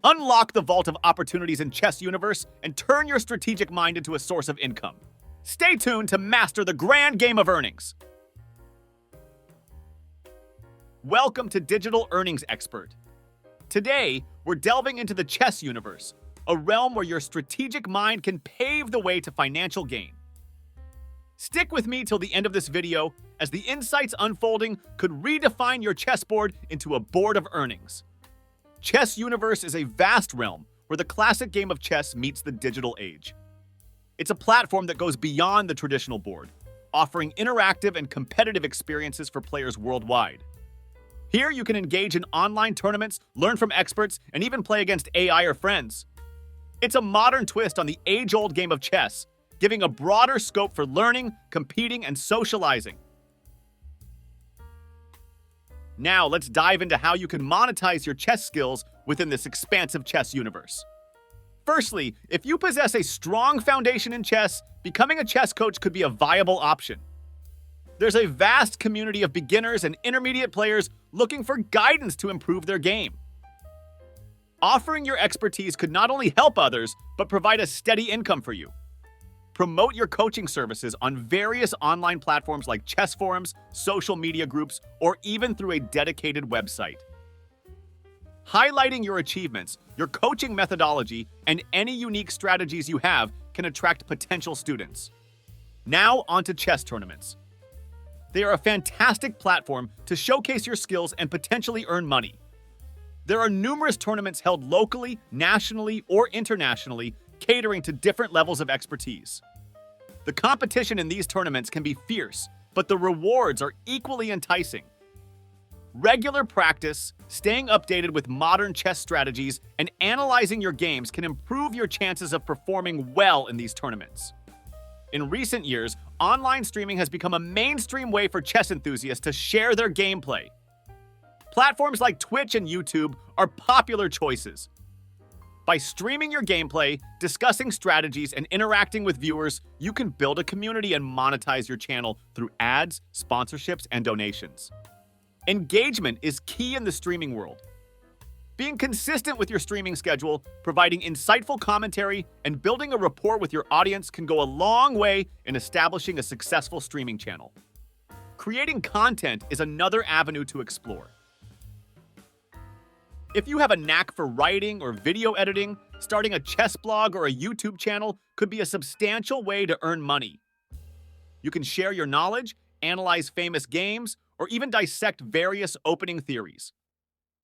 Unlock the vault of opportunities in Chess Universe and turn your strategic mind into a source of income. Stay tuned to master the grand game of earnings. Welcome to Digital Earnings Expert. Today, we're delving into the chess universe, a realm where your strategic mind can pave the way to financial gain. Stick with me till the end of this video, as the insights unfolding could redefine your chessboard into a board of earnings. Chess Universe is a vast realm where the classic game of chess meets the digital age. It's a platform that goes beyond the traditional board, offering interactive and competitive experiences for players worldwide. Here you can engage in online tournaments, learn from experts, and even play against AI or friends. It's a modern twist on the age-old game of chess, giving a broader scope for learning, competing, and socializing. Now let's dive into how you can monetize your chess skills within this expansive chess universe. Firstly, if you possess a strong foundation in chess, becoming a chess coach could be a viable option. There's a vast community of beginners and intermediate players looking for guidance to improve their game. Offering your expertise could not only help others, but provide a steady income for you. Promote your coaching services on various online platforms like chess forums, social media groups, or even through a dedicated website. Highlighting your achievements, your coaching methodology, and any unique strategies you have can attract potential students. Now onto chess tournaments. They are a fantastic platform to showcase your skills and potentially earn money. There are numerous tournaments held locally, nationally, or internationally, catering to different levels of expertise. The competition in these tournaments can be fierce, but the rewards are equally enticing. Regular practice, staying updated with modern chess strategies, and analyzing your games can improve your chances of performing well in these tournaments. In recent years, online streaming has become a mainstream way for chess enthusiasts to share their gameplay. Platforms like Twitch and YouTube are popular choices. By streaming your gameplay, discussing strategies, and interacting with viewers, you can build a community and monetize your channel through ads, sponsorships, and donations. Engagement is key in the streaming world. Being consistent with your streaming schedule, providing insightful commentary, and building a rapport with your audience can go a long way in establishing a successful streaming channel. Creating content is another avenue to explore. If you have a knack for writing or video editing, starting a chess blog or a YouTube channel could be a substantial way to earn money. You can share your knowledge, analyze famous games, or even dissect various opening theories.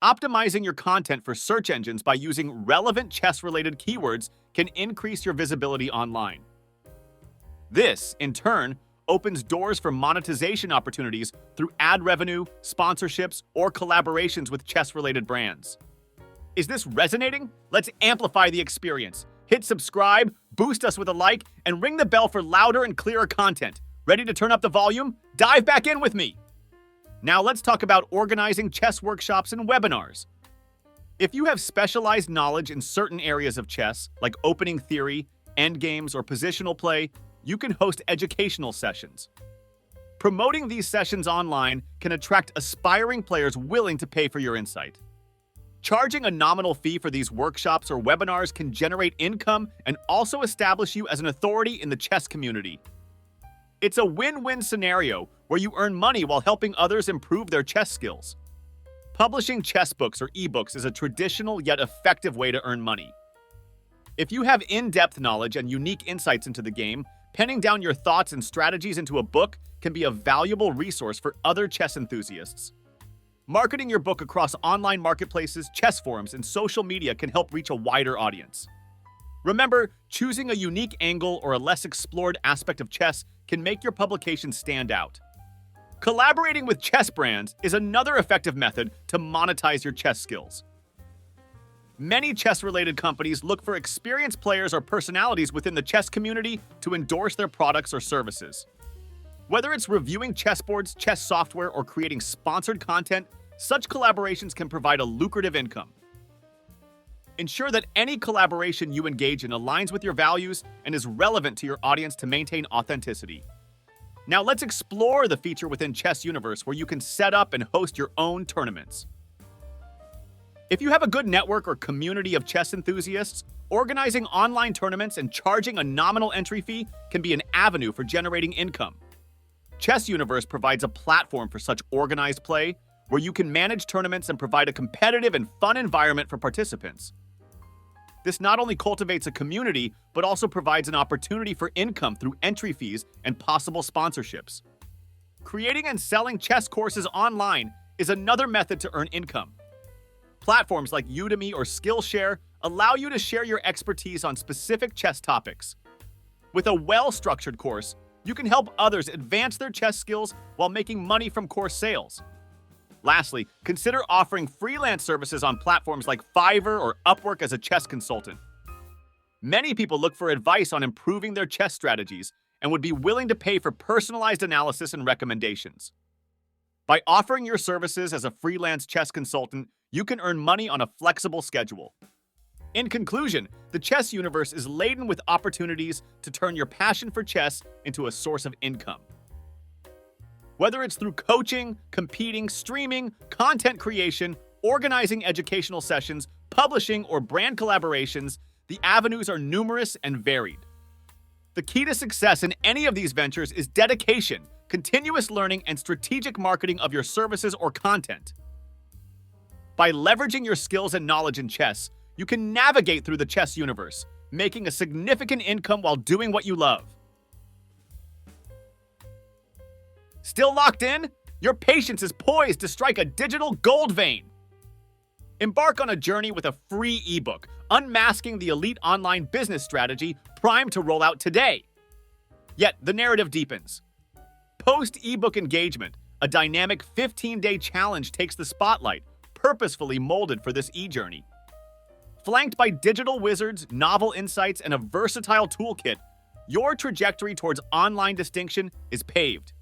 Optimizing your content for search engines by using relevant chess-related keywords can increase your visibility online. This, in turn, opens doors for monetization opportunities through ad revenue, sponsorships, or collaborations with chess-related brands. Is this resonating? Let's amplify the experience. Hit subscribe, boost us with a like, and ring the bell for louder and clearer content. Ready to turn up the volume? Dive back in with me! Now let's talk about organizing chess workshops and webinars. If you have specialized knowledge in certain areas of chess, like opening theory, endgames, or positional play, you can host educational sessions. Promoting these sessions online can attract aspiring players willing to pay for your insight. Charging a nominal fee for these workshops or webinars can generate income and also establish you as an authority in the chess community. It's a win-win scenario where you earn money while helping others improve their chess skills. Publishing chess books or ebooks is a traditional yet effective way to earn money. If you have in-depth knowledge and unique insights into the game, penning down your thoughts and strategies into a book can be a valuable resource for other chess enthusiasts. Marketing your book across online marketplaces, chess forums, and social media can help reach a wider audience. Remember, choosing a unique angle or a less explored aspect of chess can make your publication stand out. Collaborating with chess brands is another effective method to monetize your chess skills. Many chess-related companies look for experienced players or personalities within the chess community to endorse their products or services. Whether it's reviewing chessboards, chess software, or creating sponsored content, such collaborations can provide a lucrative income. Ensure that any collaboration you engage in aligns with your values and is relevant to your audience to maintain authenticity. Now let's explore the feature within Chess Universe where you can set up and host your own tournaments. If you have a good network or community of chess enthusiasts, organizing online tournaments and charging a nominal entry fee can be an avenue for generating income. Chess Universe provides a platform for such organized play where you can manage tournaments and provide a competitive and fun environment for participants. This not only cultivates a community, but also provides an opportunity for income through entry fees and possible sponsorships. Creating and selling chess courses online is another method to earn income. Platforms like Udemy or Skillshare allow you to share your expertise on specific chess topics. With a well-structured course, you can help others advance their chess skills while making money from course sales. Lastly, consider offering freelance services on platforms like Fiverr or Upwork as a chess consultant. Many people look for advice on improving their chess strategies and would be willing to pay for personalized analysis and recommendations. By offering your services as a freelance chess consultant, you can earn money on a flexible schedule. In conclusion, the chess universe is laden with opportunities to turn your passion for chess into a source of income. Whether it's through coaching, competing, streaming, content creation, organizing educational sessions, publishing, or brand collaborations, the avenues are numerous and varied. The key to success in any of these ventures is dedication, continuous learning, and strategic marketing of your services or content. By leveraging your skills and knowledge in chess, you can navigate through the chess universe, making a significant income while doing what you love. Still locked in? Your patience is poised to strike a digital gold vein. Embark on a journey with a free ebook, Unmasking the Elite Online Business Strategy, primed to roll out today. Yet the narrative deepens. Post-ebook engagement, a dynamic 15-day challenge takes the spotlight, purposefully molded for this e-journey. Flanked by digital wizards, novel insights, and a versatile toolkit, your trajectory towards online distinction is paved.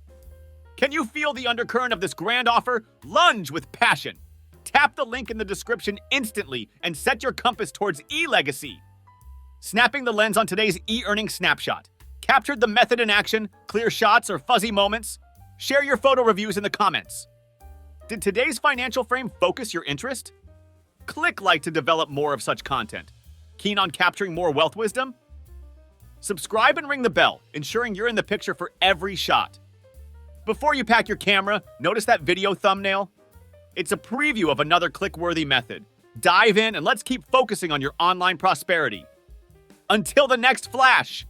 Can you feel the undercurrent of this grand offer? Lunge with passion. Tap the link in the description instantly and set your compass towards e-legacy. Snapping the lens on today's e-earning snapshot. Captured the method in action, clear shots, or fuzzy moments? Share your photo reviews in the comments. Did today's financial frame focus your interest? Click like to develop more of such content. Keen on capturing more wealth wisdom? Subscribe and ring the bell, ensuring you're in the picture for every shot. Before you pack your camera, notice that video thumbnail? It's a preview of another click-worthy method. Dive in and let's keep focusing on your online prosperity. Until the next flash!